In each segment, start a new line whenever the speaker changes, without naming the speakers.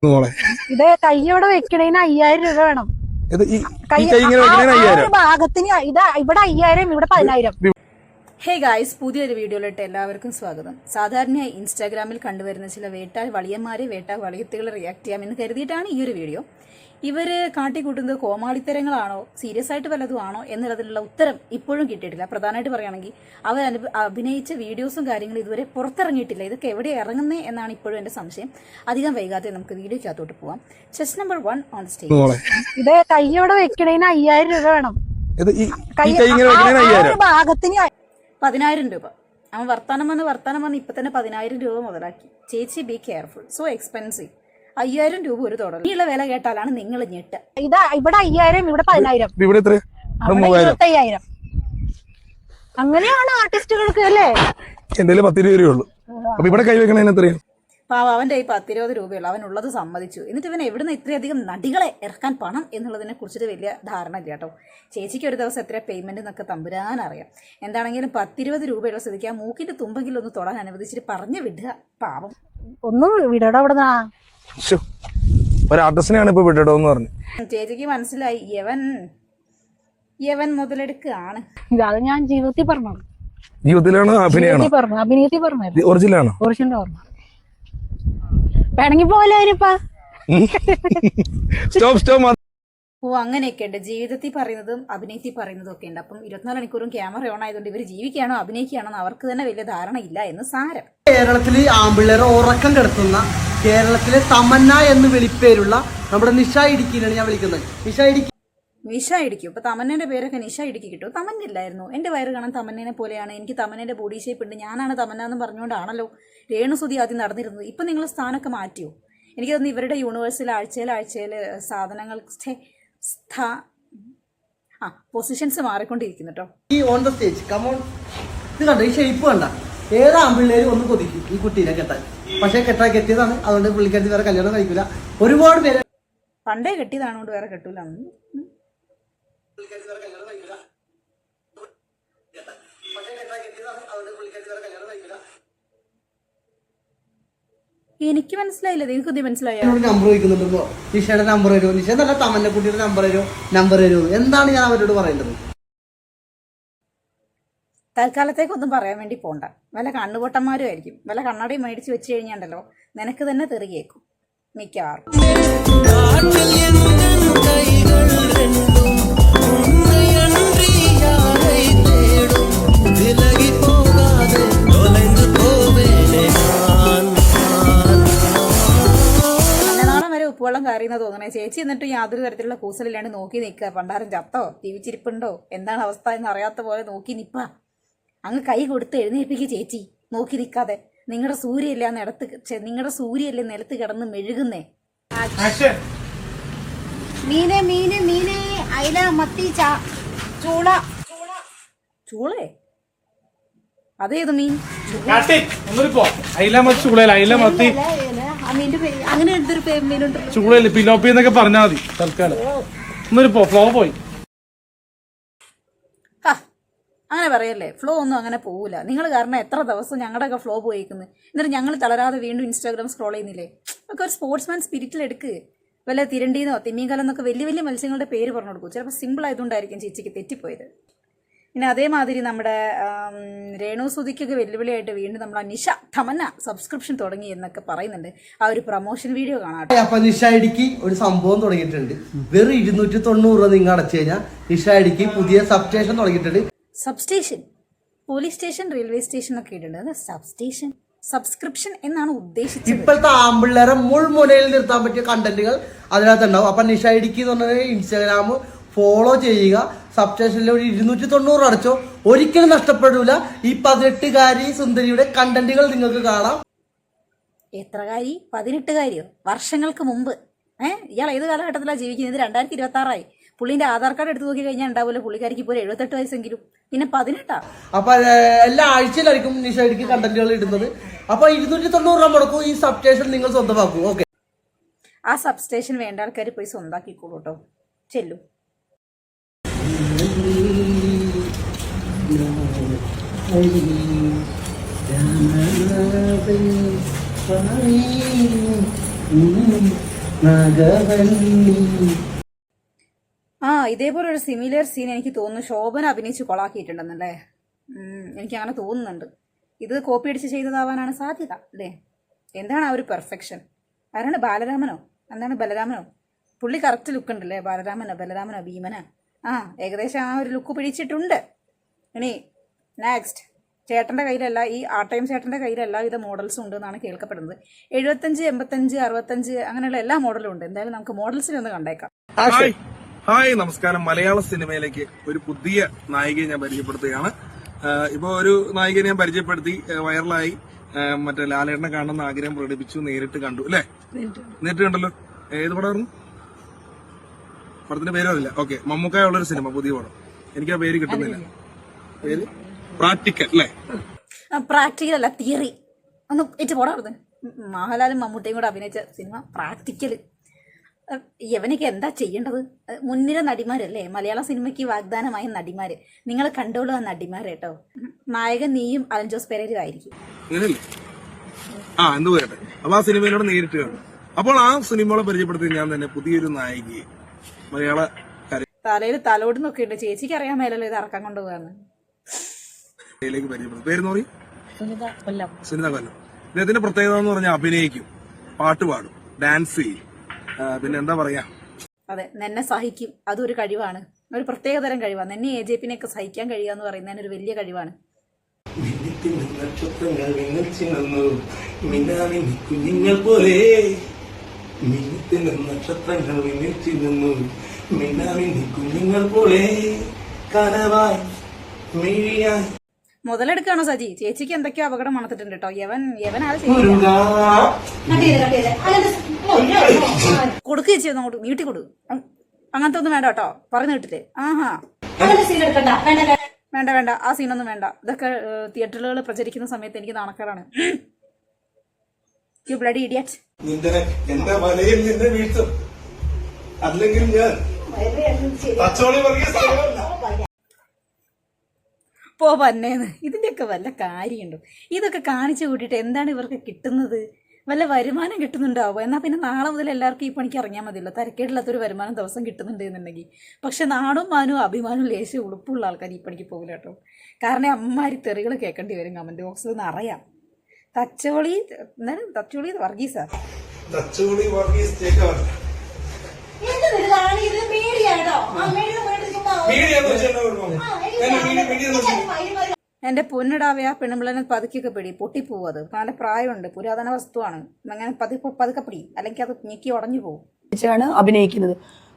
ഇത് കയ്യോടെ വെക്കണേന് 5000 രൂപ വേണം. ഭാഗത്തിന് ഇത് ഇവിടെ 5000, ഇവിടെ 10000.
ഹേ ഗായ്സ്, പുതിയൊരു വീഡിയോയിലോട്ട് എല്ലാവർക്കും സ്വാഗതം. സാധാരണയായി ഇൻസ്റ്റാഗ്രാമിൽ കണ്ടുവരുന്ന ചില വേട്ടാൽ വളിയന്മാരെ വേട്ടാൽ വളിയത്തുകളെ റിയാക്ട് ചെയ്യാമെന്ന് കരുതിയിട്ടാണ് ഈ ഒരു വീഡിയോ. ഇവർ കാട്ടിക്കൂട്ടുന്നത് കോമാളിത്തരങ്ങളാണോ സീരിയസ് ആയിട്ട് വല്ലതും ആണോ എന്നുള്ളതിനുള്ള ഉത്തരം ഇപ്പോഴും കിട്ടിയിട്ടില്ല. പ്രധാനമായിട്ട് പറയുകയാണെങ്കിൽ അവർ അഭിനയിച്ച വീഡിയോസും കാര്യങ്ങളും ഇതുവരെ പുറത്തിറങ്ങിയിട്ടില്ല. ഇതൊക്കെ എവിടെ ഇറങ്ങുന്നേ എന്നാണ് ഇപ്പോഴും എൻ്റെ സംശയം. അധികം വൈകാതെ നമുക്ക് വീഡിയോക്കകത്തോട്ട് പോവാം. Chess number 1 on stage.
ഇത് കയ്യോടെ വെക്കണേന് 5000 രൂപ വേണം. ഭാഗത്തിന്
10000 രൂപ. അവൻ വർത്താനം വന്ന് ഇപ്പൊ തന്നെ 10000 രൂപ മുതലാക്കി. ചേച്ചി ബി കെയർഫുൾ, സോ എക്സ്പെൻസീവ്. 5000 രൂപ ഒരു തുടർ. ഈയുള്ള വില കേട്ടാലാണ് നിങ്ങൾ ഞെട്ട്.
ഇത് ഇവിടെ 5000, ഇവിടെ 10000, 25,000. അങ്ങനെയാണ് ആർട്ടിസ്റ്റുകൾക്ക് അല്ലേ?
എന്തായാലും 10 രൂപയുള്ളൂ. അപ്പൊ ഇവിടെ കൈവെക്കണേന് എത്രയാണ്?
പാവം, അവന്റെ ഈ 10-20 രൂപയുള്ളൂ. അവനുള്ളത് സമ്മതിച്ചു. എന്നിട്ട് ഇവൻ എവിടുന്ന് ഇത്രയധികം നടികളെ ഇറക്കാൻ പണം എന്നുള്ളതിനെ കുറിച്ചിട്ട് വലിയ ധാരണ ഇല്ല കേട്ടോ. ചേച്ചിക്ക് ഒരു ദിവസം എത്ര പേയ്മെന്റ് എന്നൊക്കെ തമ്പുരാൻ അറിയാം. എന്താണെങ്കിലും 10-20 രൂപയുള്ള സ്ഥിതിക്ക് ആ മൂക്കിന്റെ തുമ്പെങ്കിലും ഒന്ന് തൊടാൻ അനുവദിച്ചിട്ട് പറഞ്ഞു വിടുക. പാവം,
ഒന്നും വിടടോ. അവിടെ
ഒരു ആർട്ടിസ്റ്റിനെയാണ് ഇപ്പൊ വിടടോ എന്ന് പറഞ്ഞു.
ചേച്ചിക്ക് മനസ്സിലായി യവൻ മുതലെടുക്കാണ്.
അത് ഞാൻ ജീവിതത്തിൽ പറഞ്ഞു.
ജീവിതത്തിലാണോ
അഭിനയത്തിൽ പറഞ്ഞു?
ഒറിജിനലാണോ?
ഒറിജിനൽ പറഞ്ഞു. വേണമെങ്കിൽ പോലായിരിപ്പാ.
ഓ, അങ്ങനെയൊക്കെ ഉണ്ട്. ജീവിതത്തിൽ പറയുന്നതും അഭിനയത്തിൽ പറയുന്നതും ഒക്കെ ഉണ്ട്. അപ്പം 24 മണിക്കൂറും ക്യാമറ ഓൺ ആയതുകൊണ്ട് ഇവർ ജീവിക്കുകയാണോ അഭിനയിക്കുകയാണോ എന്ന് അവർക്ക് തന്നെ വലിയ ധാരണ ഇല്ല എന്ന് സാരം.
കേരളത്തില് ആമ്പിള്ളേരെ ഉറക്കം കിടത്തുന്ന, കേരളത്തിലെ തമന്ന എന്ന് വിളിപ്പേരുള്ള നമ്മുടെ നിഷ ഇടുക്കിയിലാണ് ഞാൻ വിളിക്കുന്നത്.
നിഷ ഇടുക്കി. ഇപ്പൊ തമന്നേന്റെ പേരൊക്കെ നിഷ ഇടുക്കി കിട്ടും. തമന്നില്ലായിരുന്നു. എന്റെ വയറ് കാണാൻ തമന്നേനെ പോലെയാണ്, എനിക്ക് തമന്നേന്റെ ബോഡി ഷേപ്പ് ഉണ്ട്, ഞാനാണ് തമന്ന എന്ന് പറഞ്ഞുകൊണ്ടാണല്ലോ രേണുസുതി ആദ്യം നടന്നിരുന്നത്. ഇപ്പൊ നിങ്ങൾ സ്ഥാനമൊക്കെ മാറ്റിയോ? എനിക്ക് തോന്നുന്നു ഇവരുടെ യൂണിവേഴ്സിൽ ആഴ്ചയിൽ സാധനങ്ങൾ പൊസിഷൻസ് മാറിക്കൊണ്ടിരിക്കുന്നു കേട്ടോ.
ഈ ഓൺ ദ സ്റ്റേജ് കമോൺ, ഇത് കണ്ടോ ഈ ഷേപ്പ് കണ്ട? ഏത് ആമ്പിള്ളേരും ഒന്ന് കൊതിക്കും ഈ കുട്ടീനെ കെട്ടാൻ. പക്ഷെ കെട്ടിയതാണ്, അതുകൊണ്ട് പുള്ളിക്കാരി വേറെ കല്യാണം കഴിക്കില്ല. ഒരുപാട് പേര്
പണ്ടേ കെട്ടിയതാണോണ്ട് വേറെ കെട്ടൂല. എനിക്ക് മനസ്സിലായില്ല, നിങ്ങൾക്ക് ഇത് മനസ്സിലായോ?
നമ്പർ ചോദിക്കുന്നുണ്ടോ? നിഷയുടെ നമ്പർ വരുമോ? നിഷ നല്ല തമന്ന കുട്ടിയുടെ നമ്പർ വരുമോ? എന്താണ് ഞാൻ അവരോട് പറയേണ്ടത്?
തൽക്കാലത്തേക്കൊന്നും പറയാൻ വേണ്ടി പോണ്ട. വല്ല കണ്ണുപൊട്ടന്മാരും ആയിരിക്കും. വല്ല കണ്ണടയും മേടിച്ച് വെച്ച് കഴിഞ്ഞാണ്ടല്ലോ നിനക്ക് തന്നെ തെറിയേക്കും മിക്കവാറും. ഉപ്പുവെള്ളം കയറിയെന്ന് തോന്നണേ. ചേച്ചി എന്നിട്ട് യാതൊരു തരത്തിലുള്ള കൂസലില്ലാണ്ട് നോക്കി നിൽക്കുക. പണ്ടാരം ചത്തോ ജീവിച്ചിരിപ്പുണ്ടോ എന്താണ് അവസ്ഥ എന്ന് അറിയാത്ത പോലെ നോക്കി നിൽപ്പാ. അങ്ങ് കൈ കൊടുത്ത് എഴുന്നേൽപ്പിക്കുക ചേച്ചി, നോക്കി നിൽക്കാതെ. നിങ്ങളുടെ സൂര്യല്ലേ നിലത്ത് കിടന്ന് മെഴുകുന്നേ.
മീനെ അയില മത്തി
ചൂളേ? അതേത് മീൻ? അങ്ങനെ എന്തൊരു മീനുണ്ട്?
ചൂളല്ലേ, പിലോപ്പി എന്നൊക്കെ പറഞ്ഞാൽ മതി തൽക്കാലം. ഫ്ലോ പോയി.
അങ്ങനെ പറയല്ലേ, ഫ്ലോ ഒന്നും അങ്ങനെ പോവില്ല. നിങ്ങൾ കാരണം എത്ര ദിവസം ഞങ്ങളുടെയൊക്കെ ഫ്ലോ പോയിരിക്കുന്നത്. എന്നിട്ട് ഞങ്ങൾ തളരാതെ വീണ്ടും ഇൻസ്റ്റാഗ്രാം സ്ക്രോൾ ചെയ്യുന്നില്ലേ? ഒക്കെ ഒരു സ്പോർട്സ്മാൻ സ്പിരിറ്റിൽ എടുക്ക്. വല്ല തിരണ്ടീന്നോ തിമ്മീങ്കലം എന്നൊക്കെ വലിയ മത്സ്യങ്ങളുടെ പേര് പറഞ്ഞു കൊടുക്കും. ചിലപ്പോൾ സിമ്പിൾ ആയതുകൊണ്ടായിരിക്കും ചേച്ചിക്ക് തെറ്റിപ്പോയത്. പിന്നെ അതേമാതിരി നമ്മുടെ രേണുസുതിക്കൊക്കെ വെല്ലുവിളിയായിട്ട് വീണ്ടും നമ്മൾ നിഷ തമന്ന സബ്സ്ക്രിപ്ഷൻ തുടങ്ങി എന്നൊക്കെ പറയുന്നുണ്ട്. ആ ഒരു പ്രൊമോഷൻ വീഡിയോ കാണാം.
അപ്പൊ നിഷ ഇടുക്കി ഒരു സംഭവം തുടങ്ങിയിട്ടുണ്ട്. വെറും 290 രൂപ നിങ്ങൾ അടച്ചു കഴിഞ്ഞാൽ നിഷ ഇടുക്കി പുതിയ സബ്സ്റ്റേഷൻ തുടങ്ങിയിട്ടുണ്ട്.
Substation, police station, railway station ഒക്കെ ഇട്ടുണ്ട്. സബ്സ്റ്റേഷൻ സബ്സ്ക്രിപ്ഷൻ എന്നാണ് ഉദ്ദേശിച്ചത്.
ഇപ്പോഴത്തെ ആമ്പിള്ളേരെ മുൾമുനയിൽ നിർത്താൻ പറ്റിയ കണ്ടന്റുകൾ അതിനകത്തുണ്ടാവും. അപ്പൊ നിഷ ഇടുക്കി എന്ന് പറഞ്ഞാൽ ഇൻസ്റ്റാഗ്രാം ഫോളോ ചെയ്യുക. സബ്സ്റ്റേഷനിൽ ഒരു 290 അടച്ചോ, ഒരിക്കലും നഷ്ടപ്പെടില്ല. ഈ 18-കാരി സുന്ദരിയുടെ കണ്ടന്റുകൾ നിങ്ങൾക്ക് കാണാം.
എത്ര കാരി? 18-കാരിയോ? വർഷങ്ങൾക്ക് മുമ്പ്. ഇയാൾ ഏത് കാലഘട്ടത്തിലാണ് ജീവിക്കുന്നത്? 2026 പുള്ളിന്റെ ആധാർ കാർഡ് എടുത്ത് നോക്കി കഴിഞ്ഞാൽ ഉണ്ടാവില്ല പുള്ളിക്കാരിക്ക് ഇപ്പോൾ 78 വയസ്സെങ്കിലും. പിന്നെ 18.
അപ്പൊ എല്ലാ ആഴ്ചയിലായിരിക്കും നിഷ ഇടുക്കി കണ്ടന്റുകൾ ഇടുന്നത്. അപ്പൊ 290 രൂപ മുടക്കും ഈ സബ്സ്റ്റേഷൻ നിങ്ങൾ സ്വന്തമാക്കും. ഓക്കെ,
ആ സബ്സ്റ്റേഷൻ വേണ്ട ആൾക്കാർ പോയി സ്വന്തമാക്കിക്കോളൂ കേട്ടോ. ചെല്ലു.
Jangan
ഇതേപോലെ ഒരു സിമിലർ സീൻ എനിക്ക് തോന്നുന്നു ശോഭന അഭിനയിച്ച് കൊളാക്കിയിട്ടുണ്ടെന്നല്ലേ. എനിക്ക് അങ്ങനെ തോന്നുന്നുണ്ട്. ഇത് കോപ്പി അടിച്ച് ചെയ്തതാവാനാണ് സാധ്യത അല്ലേ. എന്താണ് ആ ഒരു പെർഫെക്ഷൻ? ആരാണ്? ബാലരാമനോ? എന്താണ് ബലരാമനോ? പുള്ളി കറക്റ്റ് ലുക്ക് ഉണ്ടല്ലേ. ബലരാമനോ ഭീമനോ? ഏകദേശം ആ ഒരു ലുക്ക് പിടിച്ചിട്ടുണ്ട്. ഇനി നെക്സ്റ്റ് ചേട്ടൻ്റെ കയ്യിലല്ല, ഈ ആട്ടയം ചേട്ടൻ്റെ കയ്യിൽ എല്ലാവിധ മോഡൽസും ഉണ്ട് എന്നാണ് കേൾക്കപ്പെടുന്നത്. 75, 85, 65 അങ്ങനെയുള്ള എല്ലാ മോഡലും ഉണ്ട്. എന്തായാലും നമുക്ക് മോഡൽസിനെ ഒന്ന് കണ്ടേക്കാം.
ഹായ്, നമസ്കാരം. മലയാള സിനിമയിലേക്ക് ഒരു പുതിയ നായികയെ ഞാൻ പരിചയപ്പെടുത്തുകയാണ്. ഇപ്പൊ ഒരു നായികയെ ഞാൻ പരിചയപ്പെടുത്തി, വൈറലായി. മറ്റേ ലാലേട്ടനെ കാണുന്ന ആഗ്രഹം പ്രകടിപ്പിച്ചു. നേരിട്ട് കണ്ടു അല്ലേ? നേരിട്ട് കണ്ടല്ലോ. ഏത് പടമായിരുന്നു? പടത്തിന്റെ പേരും അറിയില്ല. ഓക്കെ, മമ്മൂക്കായുള്ളൊരു സിനിമ, പുതിയ പടം. എനിക്ക് ആ പേര് കിട്ടുന്നില്ല. പേര് പ്രാക്ടിക്കൽ അല്ലേ?
പ്രാക്ടിക്കൽ അല്ല, തിയറി. ഒന്ന് ഏറ്റ് പോടാറുണ്ട്. മോഹൻലാലും മമ്മൂട്ടിയും കൂടെ അഭിനയിച്ച സിനിമ പ്രാക്ടിക്കൽ. യവനൊക്കെ എന്താ ചെയ്യേണ്ടത്? മുൻനിര നടിമാരല്ലേ മലയാള സിനിമയ്ക്ക് വാഗ്ദാനമായ നടിമാര്. നിങ്ങൾ കണ്ടോളൂ ആ നടിമാരെ കേട്ടോ. നായകൻ നീയും അലൻ ജോസ് പെരേരയും ആയിരിക്കും.
എന്ത് പറയട്ടെ. അപ്പൊ ആ സിനിമയിലൂടെ നേരിട്ട് കണ്ടു. അപ്പോൾ ആ സിനിമകളെ പരിചയപ്പെടുത്തി ഞാൻ തന്നെ പുതിയൊരു നായികയെ മലയാള
തലയിൽ തലോടുന്നൊക്കെ ഉണ്ട്. ചേച്ചിക്ക് അറിയാൻ മേലല്ലോ ഇത് ഇറക്കാൻ കൊണ്ടുപോകാന്ന്.
പരിചയപ്പെടുത്തും. പേര് പറയും? സുനിത കൊല്ലം. ഇദ്ദേഹത്തിന്റെ പ്രത്യേകത എന്ന് പറഞ്ഞാൽ അഭിനയിക്കും, പാട്ട് പാടും, ഡാൻസ് ചെയ്യും, പിന്നെ എന്താ പറയാ.
അതെ, എന്നെ സഹിക്കും. അതൊരു കഴിവാണ്, ഒരു പ്രത്യേകതരം കഴിവാണ്. എന്നെ AJP ഒക്കെ സഹിക്കാൻ കഴിയുക എന്ന് പറയുന്നതിന് ഒരു വലിയ കഴിവാണ്.
കുഞ്ഞുങ്ങൾ പോലെ നക്ഷത്രങ്ങൾ കുഞ്ഞുങ്ങൾ പോലെ കനവായി മിഴിയായി.
മുതലെടുക്കാണോ സജി? ചേച്ചിക്ക് എന്തൊക്കെയോ അപകടം മണത്തിട്ടുണ്ട് കേട്ടോ. യവനാണ് കൊടുക്കുക ചേച്ചി, അങ്ങോട്ട് നീട്ടി കൊടു. അങ്ങനത്തെ ഒന്നും വേണ്ട കേട്ടോ, പറഞ്ഞു കിട്ടില്ലേ. വേണ്ട, ആ സീനൊന്നും വേണ്ട. ഇതൊക്കെ തിയേറ്ററുകൾ പ്രചരിക്കുന്ന സമയത്ത് എനിക്ക് നാണക്കേടാണ്. You bloody idiot.
എന്റെ വലയിൽ നിന്നെ വീഴ്ത്തും, അല്ലെങ്കിൽ ഞാൻ
പോ പന്നേന്ന്. ഇതിന്റെയൊക്കെ വല്ല കാര്യമുണ്ടോ? ഇതൊക്കെ കാണിച്ചു കൂട്ടിയിട്ട് എന്താണ് ഇവർക്ക് കിട്ടുന്നത്? വല്ല വരുമാനം കിട്ടുന്നുണ്ടാവോ? എന്നാൽ പിന്നെ നാളെ മുതൽ എല്ലാവർക്കും ഈ പണിക്ക് ഇറങ്ങിയാൽ മതിയല്ലോ. തരക്കേടില്ലാത്തൊരു വരുമാനം ദിവസം കിട്ടുന്നുണ്ട് എന്നുണ്ടെങ്കിൽ. പക്ഷെ നാടും മാനവും അഭിമാനവും ലേശം ഉളുപ്പുള്ള ആൾക്കാർ ഈ പണിക്ക് പോകില്ല കേട്ടോ. കാരണം അമ്മാരി തെറികൾ കേൾക്കേണ്ടി വരും കമന്റ് ബോക്സിൽ നിന്ന് അറിയാം. തച്ചോളി വർഗീസാ. എന്റെ പൊന്നിടാവേ, ആ പെണ്ണുമ്പിള്ളനെ പതുക്കിയൊക്കെ പിടി, പൊട്ടിപ്പോവും. അത് നല്ല പ്രായമുണ്ട്, പുരാതന വസ്തുവാണ്. അങ്ങനെ പതുക്കെ പിടി, അല്ലെങ്കിൽ അത് ഞെക്കി ഉടഞ്ഞു പോകും.
അഭിനയിക്കുന്നത്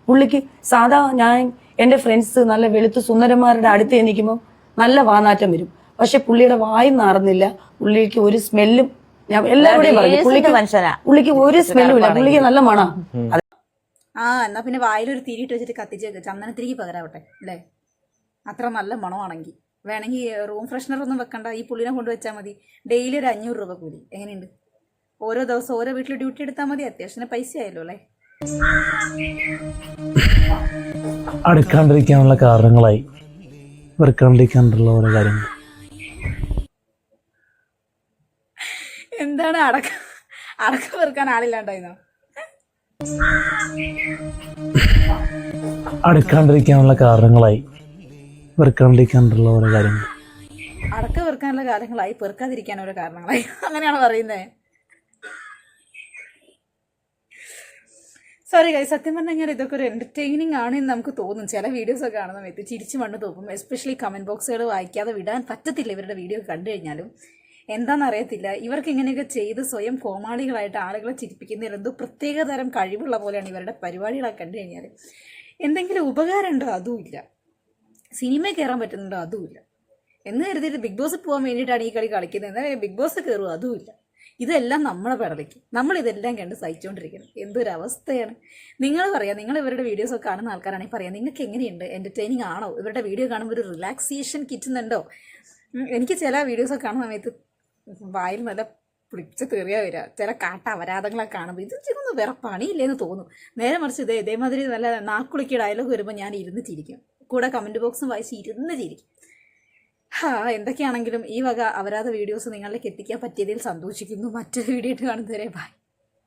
പുള്ളിക്ക് സാധാ ഞാൻ എന്റെ ഫ്രണ്ട്സ് നല്ല വെളുത്ത് സുന്ദരന്മാരുടെ അടുത്ത് നിൽക്കുമ്പോൾ നല്ല വാനാറ്റം വരും. പക്ഷെ പുള്ളിയുടെ വായും നാറുന്നില്ല. പുള്ളിക്ക് ഒരു സ്മെല്ലും, ഞാൻ എല്ലാവരുടെയും പറയും, പുള്ളിക്ക് ഒരു സ്മെല്ലും ഇല്ല. പുള്ളിക്ക് നല്ല മണം.
എന്നാ പിന്നെ വായിലൊരു തിരിയിട്ട് വെച്ചിട്ട് കത്തിച്ചേക്ക്, ചന്ദനത്തിരിക്ക് പകരാവട്ടെ അല്ലേ? അത്ര നല്ല മണമാണെങ്കിൽ വേണമെങ്കിൽ റൂം ഫ്രഷ്നർ ഒന്നും വെക്കണ്ട, ഈ പുള്ളിനെ കൊണ്ടുവച്ചാൽ മതി. ഡെയിലി ഒരു 500 രൂപ കൂലി. എങ്ങനെയുണ്ട്? ഓരോ ദിവസം ഓരോ വീട്ടിൽ ഡ്യൂട്ടി എടുത്താൽ മതി. അത്യാവശ്യം പൈസ ആയല്ലോ അല്ലേ?
അടുക്കാണ്ടിരിക്കാനുള്ള കാരണങ്ങളായി വെറുക്കാണ്ടിരിക്കാനുള്ള ഓരോ കാര്യങ്ങൾ.
എന്താണ് അടക്ക വെറുക്കാൻ ആളില്ലാണ്ടായിരുന്നോ?
അടുക്കാണ്ടിരിക്കാനുള്ള കാരണങ്ങളായി വെറുക്കാണ്ടിരിക്കാനുള്ള ഓരോ കാര്യങ്ങൾ.
അടക്ക വെറുക്കാനുള്ള കാരണങ്ങളായി, പെറുക്കാതിരിക്കാൻ ഓരോ കാരണങ്ങളായി, അങ്ങനെയാണ് പറയുന്നത്. സോറി ഗൈസ്, സത്യം പറഞ്ഞാൽ ഇതൊക്കെ ഒരു എന്റർടൈനിങ് ആണെന്ന് നമുക്ക് തോന്നും. ചില വീഡിയോസൊക്കെ കാണുന്ന സമയത്ത് ചിരിച്ച് മണ്ണ് തോന്നും. എസ്പെഷ്യലി കമന്റ് ബോക്സുകൾ വായിക്കാതെ വിടാൻ പറ്റത്തില്ല ഇവരുടെ വീഡിയോ കണ്ടു കഴിഞ്ഞാലും. എന്താണെന്നറിയത്തില്ല, ഇവർക്ക് ഇങ്ങനെയൊക്കെ ചെയ്ത് സ്വയം കോമാളികളായിട്ട് ആളുകളെ ചിരിപ്പിക്കുന്നതിൽ എന്തോ പ്രത്യേക തരം കഴിവുള്ള പോലെയാണ് ഇവരുടെ പരിപാടികളൊക്കെ കണ്ടു കഴിഞ്ഞാൽ. എന്തെങ്കിലും ഉപകാരം ഉണ്ടോ? അതുമില്ല. സിനിമ കയറാൻ പറ്റുന്നുണ്ടോ? അതുമില്ല. എന്ന് കരുതിയിട്ട് ബിഗ് ബോസ് പോകാൻ വേണ്ടിയിട്ടാണ് ഈ കളി കളിക്കുന്നത്. എന്നാൽ ബിഗ് ബോസ് കയറുമോ? അതുമില്ല. ഇതെല്ലാം നമ്മളെ പിടലേക്ക്, നമ്മളിതെല്ലാം കണ്ട് സഹിച്ചുകൊണ്ടിരിക്കണം. എന്തൊരവസ്ഥയാണ്. നിങ്ങൾ പറയാം, നിങ്ങൾ ഇവരുടെ വീഡിയോസൊക്കെ കാണുന്ന ആൾക്കാരാണെങ്കിൽ പറയാം, നിങ്ങൾക്ക് എങ്ങനെയുണ്ട്? എൻ്റർടൈനിങ് ആണോ? ഇവരുടെ വീഡിയോ കാണുമ്പോൾ ഒരു റിലാക്സേഷൻ കിട്ടുന്നുണ്ടോ? എനിക്ക് ചില വീഡിയോസൊക്കെ കാണുന്ന സമയത്ത് വായിൽ നല്ല പിടിച്ച് തെറിയാ വരിക. ചില അപരാധങ്ങളൊക്കെ കാണുമ്പോൾ ഇത് ചെയ്യുന്നത് വേറെ പണിയില്ലേന്ന് തോന്നും. നേരെ മറിച്ച് ഇതേമാതിരി നല്ല നാക്കുളിക്ക് ഡയലോഗ് വരുമ്പോൾ ഞാൻ ഇരുന്ന് ചിരിക്കും. കൂടെ കമൻറ്റ് ബോക്സും വായിച്ച് ഇരുന്ന് ചിരിക്കും. എന്തൊക്കെയാണെങ്കിലും ഈ വക അപരാധ വീഡിയോസ് നിങ്ങളിലേക്ക് എത്തിക്കാൻ പറ്റിയതിൽ സന്തോഷിക്കുന്നു. മറ്റൊരു വീഡിയോ കാണുന്നവരെ ബൈ.